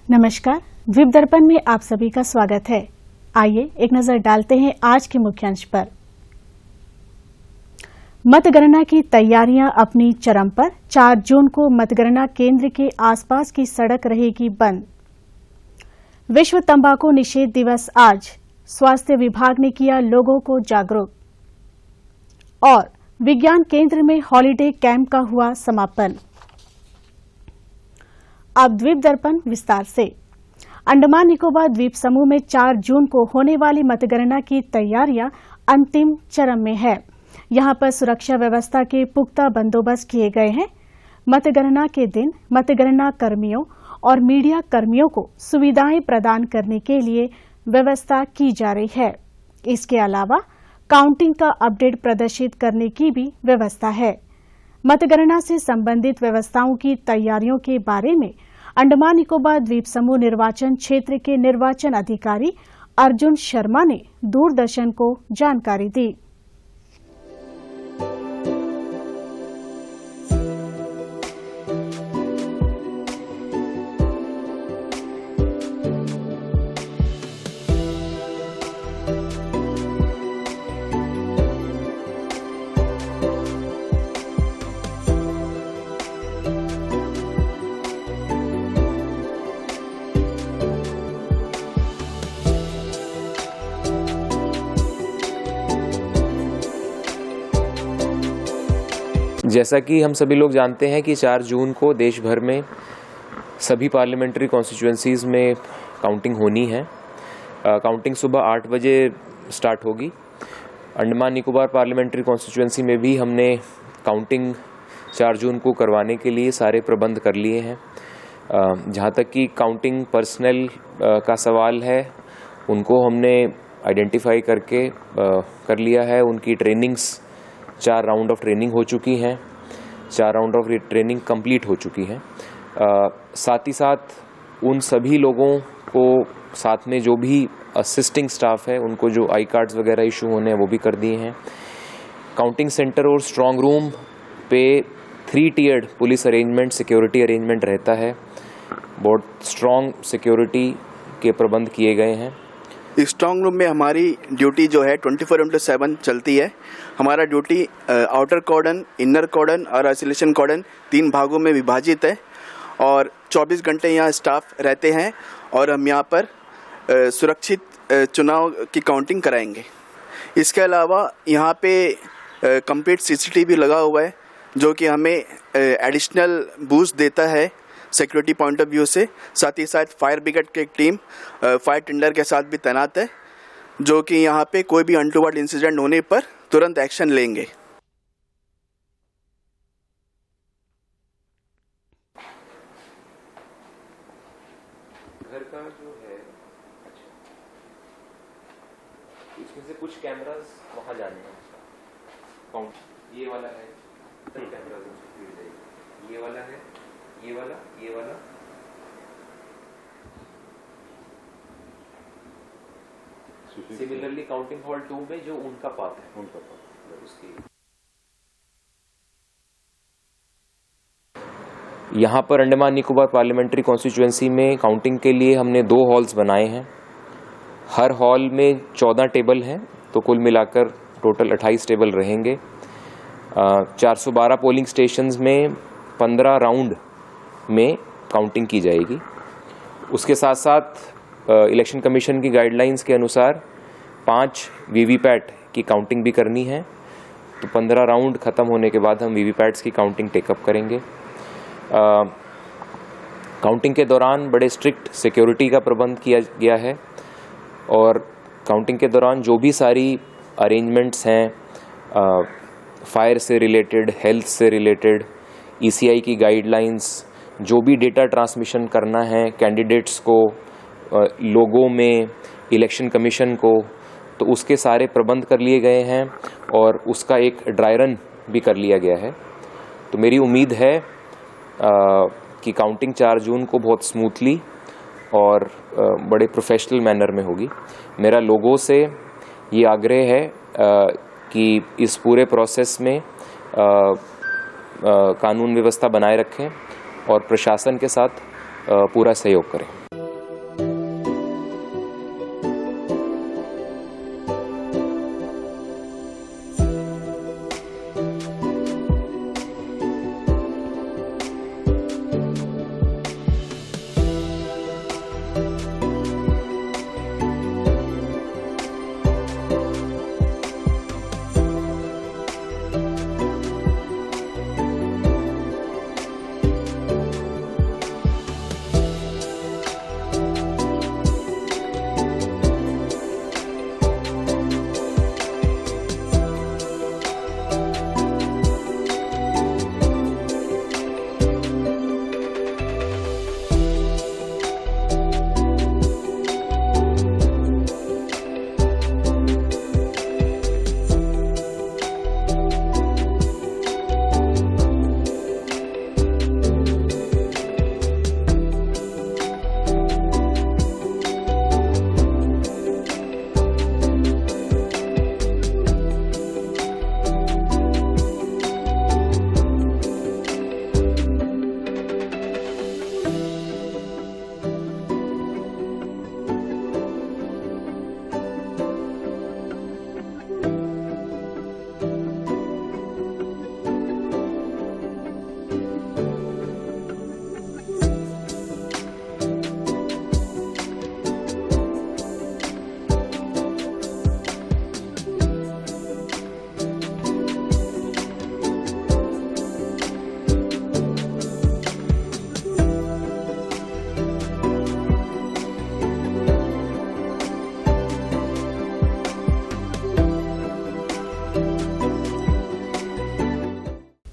नमस्कार, द्वीप दर्पण में आप सभी का स्वागत है। आइए एक नजर डालते हैं आज के मुख्यांश पर। मतगणना की तैयारियां अपनी चरम पर। 4 जून को मतगणना केंद्र के आसपास की सड़क रहेगी बंद। विश्व तंबाकू निषेध दिवस आज, स्वास्थ्य विभाग ने किया लोगों को जागरूक। और विज्ञान केंद्र में हॉलीडे कैंप का हुआ समापन। अब द्वीप दर्पण विस्तार से। अंडमान निकोबार द्वीप समूह में 4 जून को होने वाली मतगणना की तैयारियां अंतिम चरण में है। यहां पर सुरक्षा व्यवस्था के पुख्ता बंदोबस्त किए गए हैं। मतगणना के दिन मतगणना कर्मियों और मीडिया कर्मियों को सुविधाएं प्रदान करने के लिए व्यवस्था की जा रही है। इसके अलावा काउंटिंग का अपडेट प्रदर्शित करने की भी व्यवस्था है। मतगणना से संबंधित व्यवस्थाओं की तैयारियों के बारे में अंडमान निकोबार द्वीप समूह निर्वाचन क्षेत्र के निर्वाचन अधिकारी अर्जुन शर्मा ने दूरदर्शन को जानकारी दी। जैसा कि हम सभी लोग जानते हैं कि 4 जून को देश भर में सभी पार्लियामेंट्री कॉन्स्टिट्यूएंसीज में काउंटिंग होनी है। काउंटिंग सुबह 8 बजे स्टार्ट होगी। अंडमान निकोबार पार्लियामेंट्री कॉन्स्टिट्यूएंसी में भी हमने काउंटिंग 4 जून को करवाने के लिए सारे प्रबंध कर लिए हैं। जहाँ तक कि काउंटिंग पर्सनल का सवाल है, उनको हमने आइडेंटिफाई करके कर लिया है। उनकी ट्रेनिंग्स 4 राउंड ऑफ ट्रेनिंग हो चुकी हैं। 4 राउंड ऑफ ट्रेनिंग कंप्लीट हो चुकी हैं। साथ ही साथ उन सभी लोगों को साथ में जो भी असिस्टिंग स्टाफ है, उनको जो आई कार्ड्स वगैरह इशू होने हैं वो भी कर दिए हैं। काउंटिंग सेंटर और स्ट्रांग रूम पे 3 टियर्ड पुलिस अरेंजमेंट, सिक्योरिटी अरेंजमेंट रहता है। बहुत स्ट्रॉन्ग सिक्योरिटी के प्रबंध किए गए हैं। स्ट्रांग रूम में हमारी ड्यूटी जो है 24/7 चलती है। हमारा ड्यूटी आउटर कॉर्डन, इनर कॉर्डन और आइसोलेशन कॉर्डन 3 भागों में विभाजित है और 24 घंटे यहाँ स्टाफ रहते हैं और हम यहाँ पर सुरक्षित चुनाव की काउंटिंग कराएंगे। इसके अलावा यहाँ पे कंप्लीट CCTV लगा हुआ है, जो कि हमें एडिशनल बूस्ट देता है सिक्योरिटी पॉइंट ऑफ व्यू से। साथ ही साथ फायर ब्रिगेड की टीम फायर टेंडर के साथ भी तैनात है, जो कि यहाँ पे कोई भी अनटूवर्ड इंसिडेंट होने पर तुरंत एक्शन लेंगे। घर का जो है, अच्छा, इसमें से कुछ कैमरास वहाँ जाने हैं। काउंट ये वाला है, कैमरा ये वाला है, ये वाला, ये वाला। सिमिलरली काउंटिंग हॉल 2 में जो उनका पार्ट है, उसकी यहाँ पर अंडमान निकोबार पार्लियामेंट्री कॉन्स्टिट्यूएंसी में काउंटिंग के लिए हमने 2 हॉल्स बनाए हैं। हर हॉल में 14 टेबल हैं, तो कुल मिलाकर टोटल 28 टेबल रहेंगे। 412 पोलिंग स्टेशंस में 15 राउंड में काउंटिंग की जाएगी। उसके साथ साथ इलेक्शन कमीशन की गाइडलाइंस के अनुसार 5 वीवीपैट की काउंटिंग भी करनी है। तो 15 राउंड ख़त्म होने के बाद हम वीवीपैट्स की काउंटिंग टेकअप करेंगे। काउंटिंग के दौरान बड़े स्ट्रिक्ट सिक्योरिटी का प्रबंध किया गया है और काउंटिंग के दौरान जो भी सारी अरेंजमेंट्स हैं, फायर से रिलेटेड, हेल्थ से रिलेटेड, ECI की गाइडलाइंस, जो भी डेटा ट्रांसमिशन करना है कैंडिडेट्स को, लोगों में, इलेक्शन कमीशन को, तो उसके सारे प्रबंध कर लिए गए हैं और उसका एक ड्राई रन भी कर लिया गया है। तो मेरी उम्मीद है कि काउंटिंग 4 जून को बहुत स्मूथली और बड़े प्रोफेशनल मैनर में होगी। मेरा लोगों से ये आग्रह है कि इस पूरे प्रोसेस में कानून व्यवस्था बनाए रखें और प्रशासन के साथ पूरा सहयोग करें।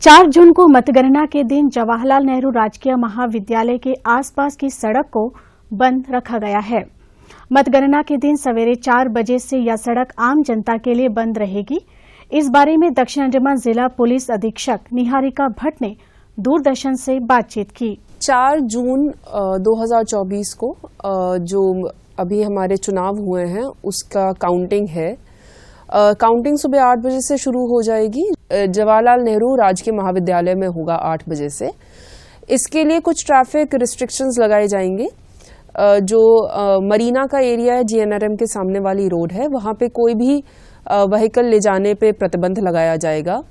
4 जून को मतगणना के दिन जवाहरलाल नेहरू राजकीय महाविद्यालय के आसपास की सड़क को बंद रखा गया है। मतगणना के दिन सवेरे 4 बजे से यह सड़क आम जनता के लिए बंद रहेगी। इस बारे में दक्षिण अंडमान जिला पुलिस अधीक्षक निहारिका भट्ट ने दूरदर्शन से बातचीत की। 4 जून 2024 को जो अभी हमारे चुनाव हुए हैं उसका काउंटिंग है। काउंटिंग सुबह 8 बजे से शुरू हो जाएगी। जवाहरलाल नेहरू राजकीय महाविद्यालय में होगा 8 बजे से। इसके लिए कुछ ट्रैफिक रिस्ट्रिक्शंस लगाए जाएंगे। जो मरीना का एरिया है, GNRM के सामने वाली रोड है, वहाँ पे कोई भी व्हीकल ले जाने पे प्रतिबंध लगाया जाएगा।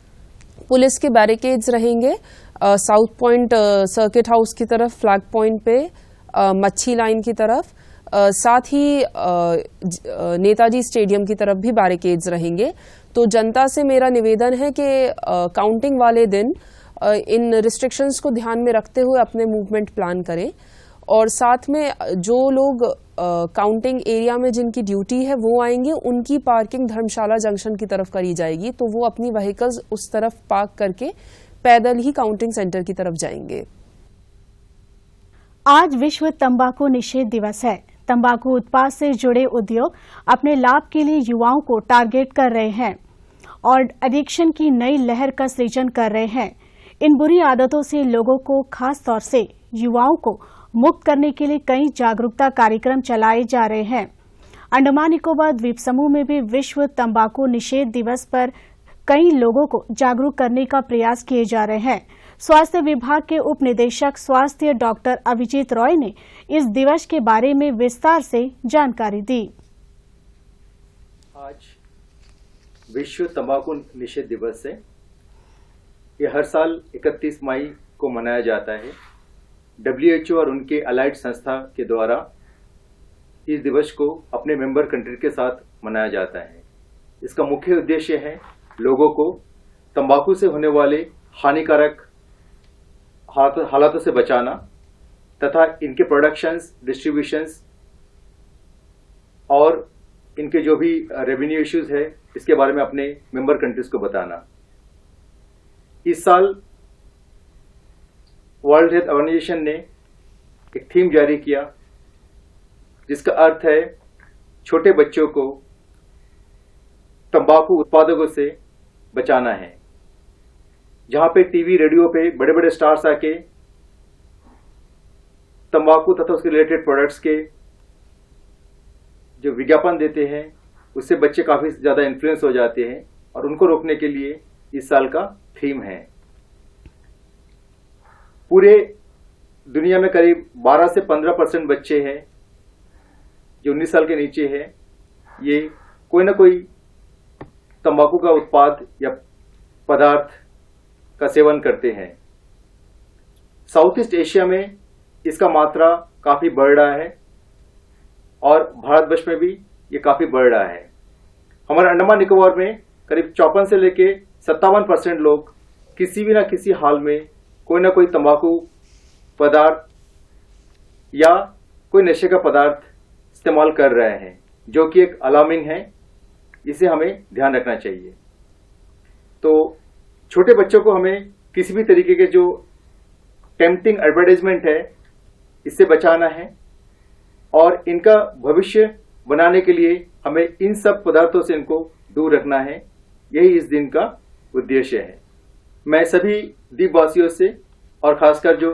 पुलिस के बैरिकेड्स रहेंगे साउथ पॉइंट सर्किट हाउस की तरफ, फ्लैग पॉइंट पे, मच्छी लाइन की तरफ, साथ ही नेताजी स्टेडियम की तरफ भी बैरिकेड्स रहेंगे। तो जनता से मेरा निवेदन है कि काउंटिंग वाले दिन इन रिस्ट्रिक्शंस को ध्यान में रखते हुए अपने मूवमेंट प्लान करें। और साथ में जो लोग काउंटिंग एरिया में जिनकी ड्यूटी है वो आएंगे, उनकी पार्किंग धर्मशाला जंक्शन की तरफ करी जाएगी, तो वो अपनी व्हीकल्स उस तरफ पार्क करके पैदल ही काउंटिंग सेंटर की तरफ जाएंगे। आज विश्व तंबाकू निषेध दिवस है। तंबाकू उत्पाद से जुड़े उद्योग अपने लाभ के लिए युवाओं को टारगेट कर रहे हैं और एडिक्शन की नई लहर का सृजन कर रहे हैं। इन बुरी आदतों से लोगों को, खास तौर से युवाओं को मुक्त करने के लिए कई जागरूकता कार्यक्रम चलाए जा रहे हैं। अंडमान निकोबार द्वीप समूह में भी विश्व तंबाकू निषेध दिवस पर कई लोगों को जागरूक करने का प्रयास किए जा रहे हैं। स्वास्थ्य विभाग के उप निदेशक स्वास्थ्य डॉक्टर अभिजीत रॉय ने इस दिवस के बारे में विस्तार से जानकारी दी। आज विश्व तंबाकू निषेध दिवस है। ये हर साल 31 मई को मनाया जाता है। WHO और उनके अलाइड संस्था के द्वारा इस दिवस को अपने मेंबर कंट्री के साथ मनाया जाता है। इसका मुख्य उद्देश्य है लोगों को तंबाकू से होने वाले हानिकारक हालातों से बचाना तथा इनके प्रोडक्शंस, डिस्ट्रीब्यूशंस और इनके जो भी रेवेन्यू इश्यूज है इसके बारे में अपने मेंबर कंट्रीज को बताना। इस साल वर्ल्ड हेल्थ ऑर्गेनाइजेशन ने एक थीम जारी किया जिसका अर्थ है छोटे बच्चों को तंबाकू उत्पादकों से बचाना है। जहां पे टीवी, रेडियो पे बड़े बड़े स्टार्स आके तंबाकू तथा उसके रिलेटेड प्रोडक्ट्स के जो विज्ञापन देते हैं उससे बच्चे काफी ज्यादा इन्फ्लुएंस हो जाते हैं और उनको रोकने के लिए इस साल का थीम है। पूरे दुनिया में करीब 12 से 15% बच्चे हैं जो 19 साल के नीचे हैं, ये कोई ना कोई तंबाकू का उत्पाद या पदार्थ का सेवन करते हैं। साउथ ईस्ट एशिया में इसका मात्रा काफी बढ़ रहा है और भारतवर्ष में भी ये काफी बढ़ रहा है। हमारे अंडमान निकोबार में करीब 54 से लेके 57% लोग किसी भी ना किसी हाल में कोई ना कोई तंबाकू पदार्थ या कोई नशे का पदार्थ इस्तेमाल कर रहे हैं, जो कि एक अलार्मिंग है। इसे हमें ध्यान रखना चाहिए। तो छोटे बच्चों को हमें किसी भी तरीके के जो टेम्पटिंग एडवर्टाइजमेंट है इससे बचाना है और इनका भविष्य बनाने के लिए हमें इन सब पदार्थों से इनको दूर रखना है। यही इस दिन का उद्देश्य है। मैं सभी द्वीपवासियों से और खासकर जो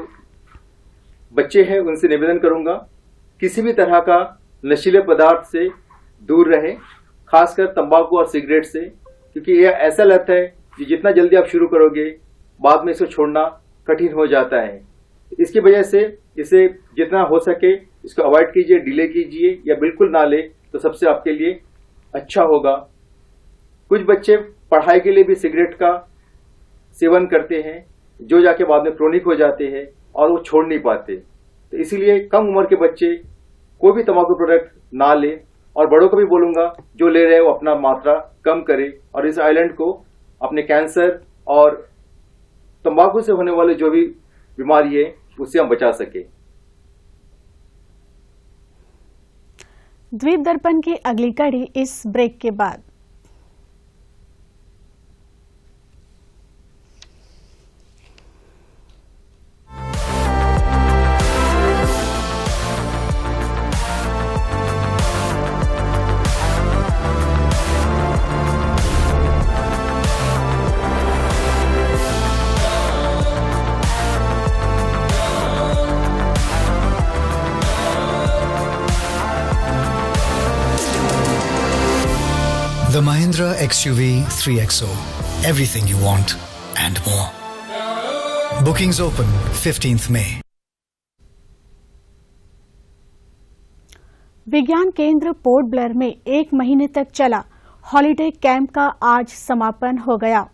बच्चे हैं उनसे निवेदन करूंगा किसी भी तरह का नशीले पदार्थ से दूर रहें, खासकर तंबाकू और सिगरेट से, क्योंकि यह ऐसा लत है कि जितना जल्दी आप शुरू करोगे बाद में इसको छोड़ना कठिन हो जाता है। इसकी वजह से इसे जितना हो सके इसको अवॉइड कीजिए, डिले कीजिए या बिल्कुल ना ले तो सबसे आपके लिए अच्छा होगा। कुछ बच्चे पढ़ाई के लिए भी सिगरेट का सेवन करते हैं, जो जाके बाद में क्रोनिक हो जाते हैं और वो छोड़ नहीं पाते। तो इसीलिए कम उम्र के बच्चे कोई भी तंबाकू प्रोडक्ट ना ले और बड़ों को भी बोलूंगा जो ले रहे हैं वो अपना मात्रा कम करे और इस आइलैंड को अपने कैंसर और तंबाकू से होने वाले जो भी बीमारी है उससे हम बचा सके। द्वीप दर्पण की अगली कड़ी इस ब्रेक के बाद। Mahindra XUV 3XO. Everything you want and more. Bookings open 15th May. विज्ञान केंद्र पोर्ट ब्लेयर में 1 महीने तक चला हॉलिडे कैंप का आज समापन हो गया।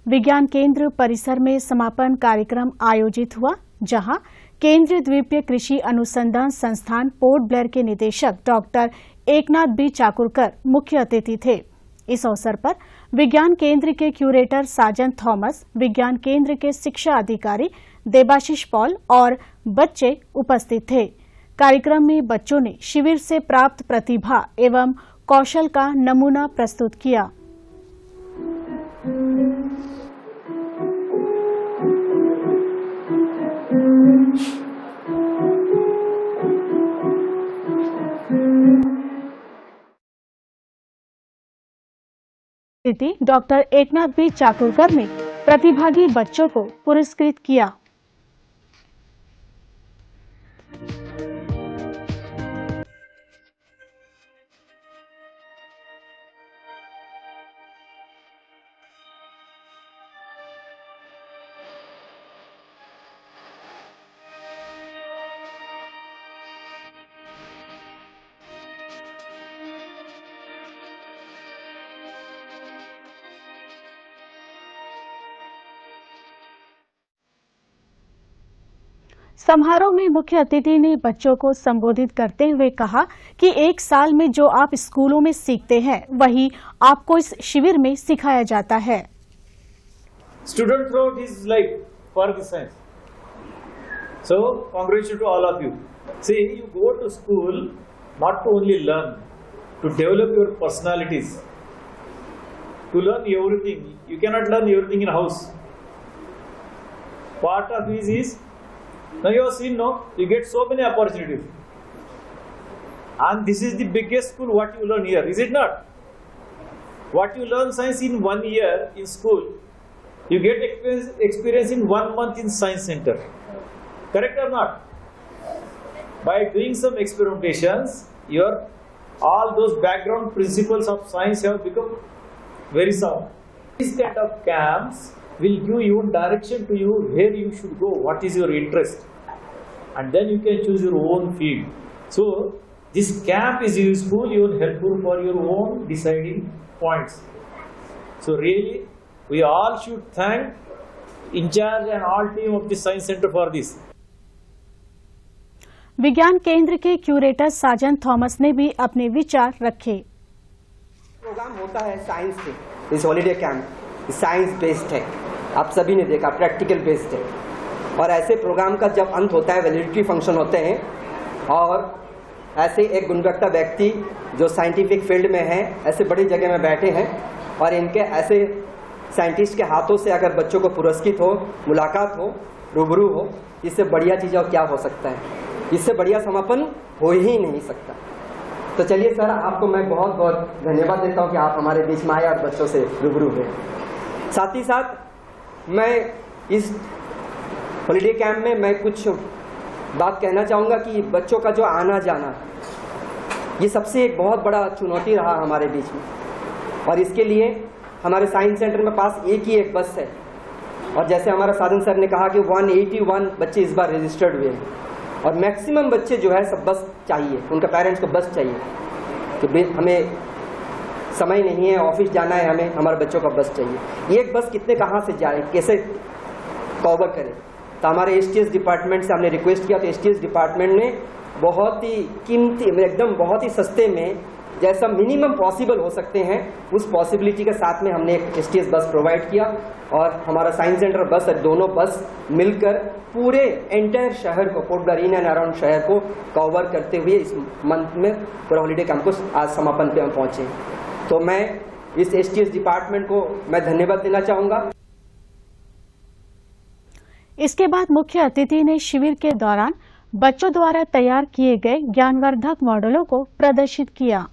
विज्ञान केंद्र परिसर में समापन कार्यक्रम आयोजित हुआ, जहां केंद्रीय द्वीपीय कृषि अनुसंधान संस्थान पोर्ट ब्लेयर के निदेशक डॉक्टर एकनाथ बी चाकुरकर मुख्य अतिथि थे। इस अवसर पर विज्ञान केंद्र के क्यूरेटर साजन थॉमस, विज्ञान केंद्र के शिक्षा अधिकारी देबाशीष पॉल और बच्चे उपस्थित थे। कार्यक्रम में बच्चों ने शिविर से प्राप्त प्रतिभा एवं कौशल का नमूना प्रस्तुत किया। डॉक्टर एकनाथ बी चाकुरकर ने प्रतिभागी बच्चों को पुरस्कृत किया। समारोह में मुख्य अतिथि ने बच्चों को संबोधित करते हुए कहा कि 1 साल में जो आप स्कूलों में सीखते हैं वही आपको इस शिविर में सिखाया जाता है। Student throughout his life for the science. So, congratulations to all of you. See, you go to school not to only learn, to develop your personalities, to learn everything. You cannot learn everything in a house. Part of this is, now you have seen, no, you get so many opportunities. And this is the biggest school what you learn here, is it not? What you learn science in 1 year in school, you get experience in 1 month in science center. Correct or not? By doing some experimentations, all those background principles of science have become very sound. This kind of camps will give you direction to you where you should go, what is your interest, and then you can choose your own field. So this camp is useful, even helpful for your own deciding points. So really, we all should thank in charge and all team of the science center for this. विज्ञान केंद्र के curator साजन Thomas ने भी अपने विचार रखे। Programme होता है साइंस पे, इस हॉलीडे कैंप साइंस बेस्ड है, आप सभी ने देखा, प्रैक्टिकल बेस्ड है। और ऐसे प्रोग्राम का जब अंत होता है, वैलिडिटी फंक्शन होते हैं, और ऐसे एक गुणवत्ता व्यक्ति जो साइंटिफिक फील्ड में है, ऐसे बड़ी जगह में बैठे हैं, और इनके ऐसे साइंटिस्ट के हाथों से अगर बच्चों को पुरस्कृत हो, मुलाकात हो, रूबरू हो, इससे बढ़िया चीज़ और क्या हो सकता है? इससे बढ़िया समापन हो ही नहीं सकता। तो चलिए सर, आपको मैं बहुत बहुत धन्यवाद देता हूँ कि आप हमारे बीच में आए और बच्चों से रूबरू हुए। साथ ही साथ मैं इस हॉलीडे कैंप में मैं कुछ बात कहना चाहूँगा कि बच्चों का जो आना जाना, ये सबसे एक बहुत बड़ा चुनौती रहा हमारे बीच में, और इसके लिए हमारे साइंस सेंटर में पास एक बस है, और जैसे हमारा साधन सर ने कहा कि 181 बच्चे इस बार रजिस्टर्ड हुए हैं, और मैक्सिमम बच्चे जो है सब बस चाहिए, उनका पेरेंट्स को बस चाहिए कि हमें समय नहीं है, ऑफिस जाना है, हमें हमारे बच्चों का बस चाहिए। एक बस कितने कहाँ से जाए, कैसे कवर करें? तो हमारे एसटीएस डिपार्टमेंट से हमने रिक्वेस्ट किया, तो एसटीएस डिपार्टमेंट ने बहुत ही कीमती, एकदम बहुत ही सस्ते में, जैसा मिनिमम पॉसिबल हो सकते हैं, उस पॉसिबिलिटी के साथ में हमने एक एसटीएस बस प्रोवाइड किया, और हमारा साइंस सेंटर बस, दोनों बस मिलकर पूरे एंटायर शहर को, port Blair in and around शहर को कवर करते हुए इस मंथ में पूरा हॉलीडे कैंप को आज समापन पे हम पहुंचे। तो मैं इस एसटीएस डिपार्टमेंट को मैं धन्यवाद देना चाहूँगा। इसके बाद मुख्य अतिथि ने शिविर के दौरान बच्चों द्वारा तैयार किए गए ज्ञानवर्धक मॉडलों को प्रदर्शित किया।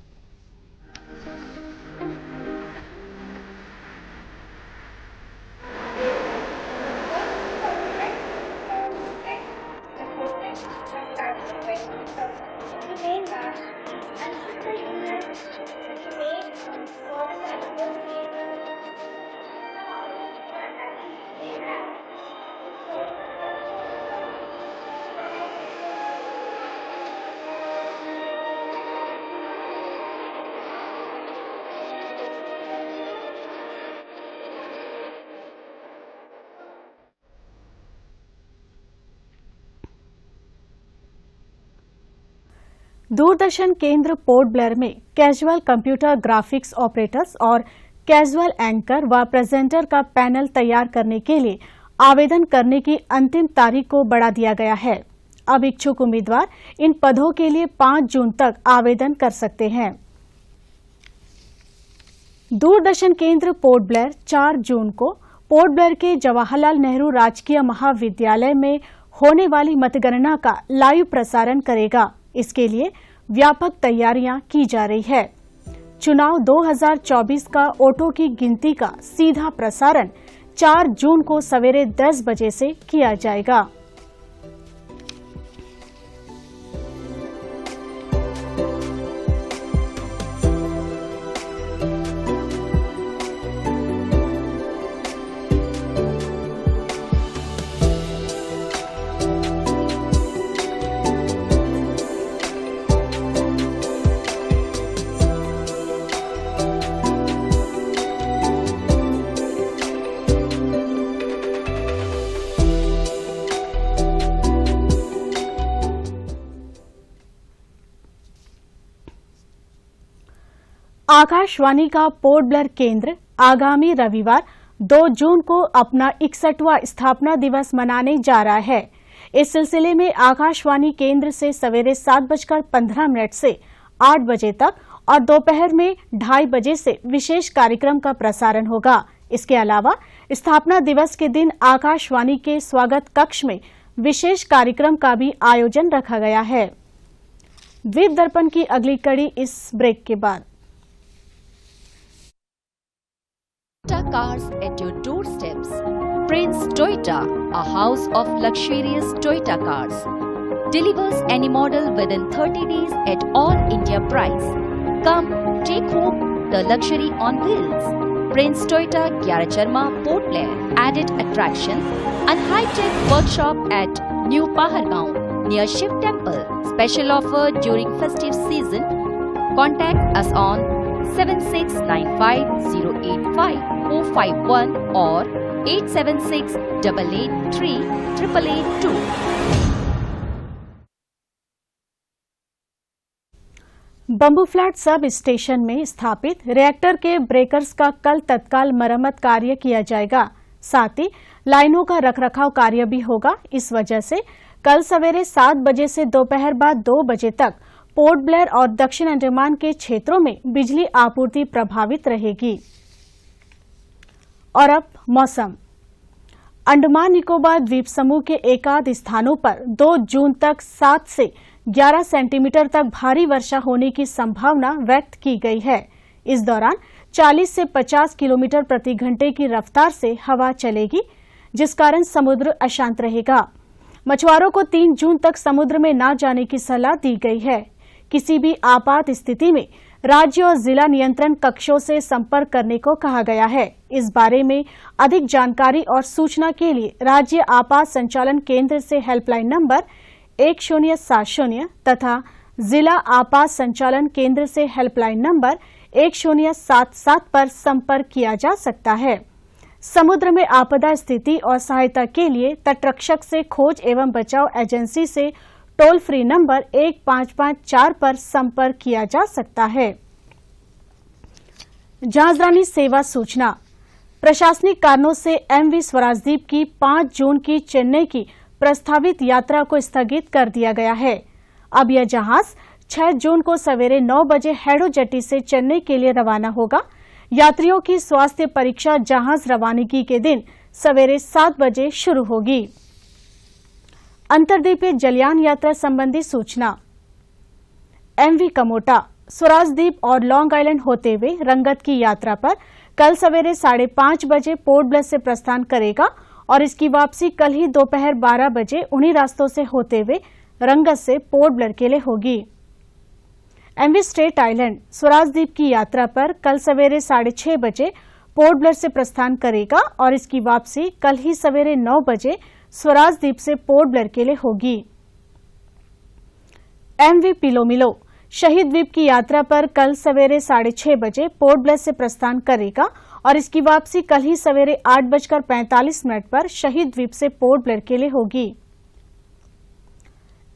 दूरदर्शन केंद्र पोर्ट ब्लेयर में कैजुअल कंप्यूटर ग्राफिक्स ऑपरेटर्स और कैजुअल एंकर व प्रेजेंटर का पैनल तैयार करने के लिए आवेदन करने की अंतिम तारीख को बढ़ा दिया गया है। अब इच्छुक उम्मीदवार इन पदों के लिए 5 जून तक आवेदन कर सकते हैं। दूरदर्शन केंद्र पोर्ट ब्लेयर 4 जून को पोर्ट ब्लेयर के जवाहरलाल नेहरू राजकीय महाविद्यालय में होने वाली मतगणना का लाइव प्रसारण करेगा। इसके लिए व्यापक तैयारियां की जा रही है। चुनाव 2024 का वोटों की गिनती का सीधा प्रसारण 4 जून को सवेरे 10 बजे से किया जाएगा। आकाशवाणी का पोर्ट ब्लेयर केंद्र आगामी रविवार 2 जून को अपना 61वां स्थापना दिवस मनाने जा रहा है। इस सिलसिले में आकाशवाणी केंद्र से सवेरे 7:15 से 8 बजे तक और दोपहर में 2:30 बजे से विशेष कार्यक्रम का प्रसारण होगा। इसके अलावा स्थापना दिवस के दिन आकाशवाणी के स्वागत कक्ष में विशेष कार्यक्रम का भी आयोजन रखा गया है। द्वीप दर्पण की अगली कड़ी इस ब्रेक के बाद। Toyota cars at your doorsteps. Prince Toyota, a house of luxurious Toyota cars, delivers any model within 30 days at all India price. Come take home the luxury on wheels. Prince Toyota, Gyaracharma, Port Blair, added attraction and high-tech workshop at New Pahargaon near Shiv Temple. Special offer during festive season. Contact us on 7695085451 or 8768838882. Bamboo flat sub station में स्थापित reactor के breakers का कल तत्काल मरम्मत कार्य किया जाएगा। साथ ही लाइनों का रखरखाव कार्य भी होगा। इस वजह से कल सवेरे 7 बजे से दोपहर बाद 2 बजे तक पोर्ट ब्लेयर और दक्षिण अंडमान के क्षेत्रों में बिजली आपूर्ति प्रभावित रहेगी। और अब मौसम। अंडमान निकोबार द्वीप समूह के एकाध स्थानों पर 2 जून तक 7 से 11 सेंटीमीटर तक भारी वर्षा होने की संभावना व्यक्त की गई है। इस दौरान 40 से 50 किलोमीटर प्रति घंटे की रफ्तार से हवा चलेगी, जिस कारण समुद्र अशांत रहेगा। मछुआरों को 3 जून तक समुद्र में न जाने की सलाह दी गई है। किसी भी आपात स्थिति में राज्य और जिला नियंत्रण कक्षों से संपर्क करने को कहा गया है। इस बारे में अधिक जानकारी और सूचना के लिए राज्य आपात संचालन केंद्र से हेल्पलाइन नंबर 1070 तथा जिला आपात संचालन केंद्र से हेल्पलाइन नंबर 1077 पर संपर्क किया जा सकता है। समुद्र में आपदा स्थिति और सहायता के लिए तटरक्षक से खोज एवं बचाव एजेंसी से टोल फ्री नंबर 1554 पर संपर्क किया जा सकता है। जहाजरानी सेवा सूचना। प्रशासनिक कारणों से एमवी स्वराजदीप की 5 जून की चेन्नई की प्रस्तावित यात्रा को स्थगित कर दिया गया है। अब यह जहाज 6 जून को सवेरे 9 बजे हेडो जेटी से चेन्नई के लिए रवाना होगा। यात्रियों की स्वास्थ्य परीक्षा जहाज रवानगी के दिन सवेरे 7 बजे शुरू होगी। अंतर्द्वीपीय जलयान यात्रा संबंधी सूचना। एमवी कमोटा स्वराजदीप और लॉन्ग आइलैंड होते हुए रंगत की यात्रा पर कल सवेरे 5:30 बजे पोर्ट ब्लेयर से प्रस्थान करेगा और इसकी वापसी कल ही दोपहर 12 बजे उन्हीं रास्तों से होते हुए रंगत से पोर्ट ब्लेयर के लिए होगी। एमवी स्ट्रेट आइलैंड स्वराजदीप की यात्रा पर कल सवेरे 6:30 बजे पोर्ट ब्लेयर से प्रस्थान करेगा और इसकी वापसी कल ही सवेरे 9 बजे स्वराजदीप से पोर्ट ब्लेयर के लिए होगी। एमवी पिलोमिलो शहीद द्वीप की यात्रा पर कल सवेरे 6:30 बजे पोर्ट ब्लेयर से प्रस्थान करेगा और इसकी वापसी कल ही सवेरे 8:45 पर शहीद द्वीप से पोर्ट ब्लेयर के लिए होगी।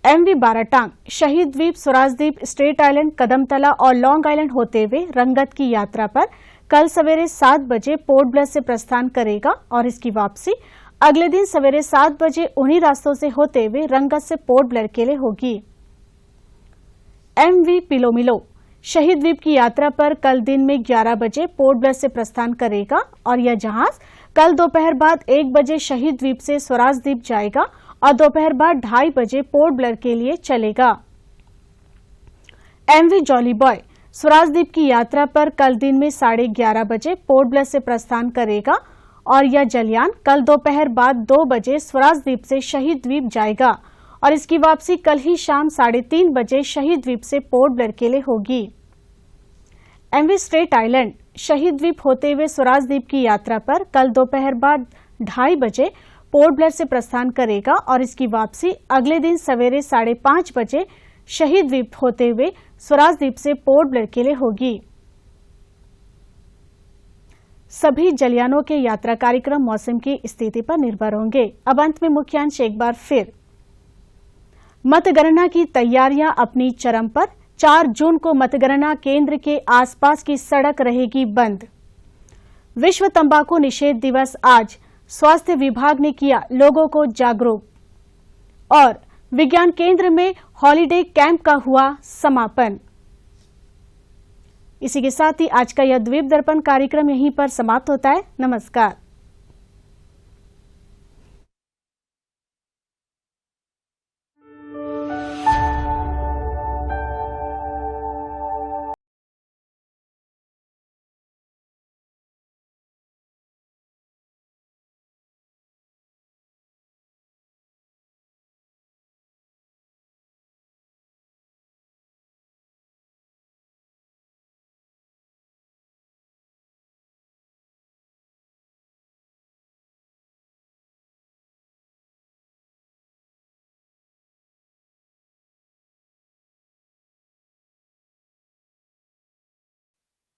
MV बाराटांग, शहीद द्वीप, स्वराज द्वीप, स्ट्रेट आइलैंड, कदमतला और लॉन्ग आइलैंड होते हुए रंगत की यात्रा पर कल सवेरे 7 बजे पोर्ट ब्लेयर से प्रस्थान करेगा और इसकी वापसी अगले दिन सवेरे 7 बजे उन्हीं रास्तों से होते हुए रंगत से पोर्ट ब्लेयर के लिए होगी। MV पिलोमिलो, शहीद द्वीप की यात्रा पर कल दिन में 11 बजे पोर्ट ब्लेयर से प्रस्थान करेगा और यह जहाज कल दोपहर बाद 1 बजे शहीद द्वीप से स्वराज द्वीप जाएगा और दोपहर बाद 2:30 बजे पोर्ट ब्लेयर के लिए चलेगा। MV जॉली बॉय, स्वराज द्वीप की यात्रा पर कल दिन में 11:30 बजे पोर्ट ब्लेयर से प्रस्थान करेगा और यह जलयान कल दोपहर बाद 2 बजे स्वराज द्वीप से शहीद द्वीप जाएगा और इसकी वापसी कल ही शाम 3:30 बजे शहीद द्वीप से पोर्ट ब्लेयर के लिए होगी। MV स्ट्रेट आइलैंड, शहीद द्वीप होते हुए स्वराज द्वीप की यात्रा पर कल दोपहर बाद 2:30 बजे पोर्ट ब्लेयर से प्रस्थान करेगा और इसकी वापसी अगले दिन सवेरे 5:30 बजे शहीद द्वीप होते हुए स्वराज द्वीप से पोर्ट ब्लेयर के लिए होगी। सभी जलयानों के यात्रा कार्यक्रम मौसम की स्थिति पर निर्भर होंगे। अब अंत में मुख्यांश एक बार फिर। मतगणना की तैयारियां अपनी चरम पर, 4 जून को मतगणना केंद्र के आसपास की सड़क रहेगी बंद। विश्व तंबाकू निषेध दिवस आज, स्वास्थ्य विभाग ने किया लोगों को जागरूक। और विज्ञान केंद्र में हॉलीडे कैंप का हुआ समापन। इसी के साथ ही आज का यह द्वीप दर्पण कार्यक्रम यहीं पर समाप्त होता है। नमस्कार।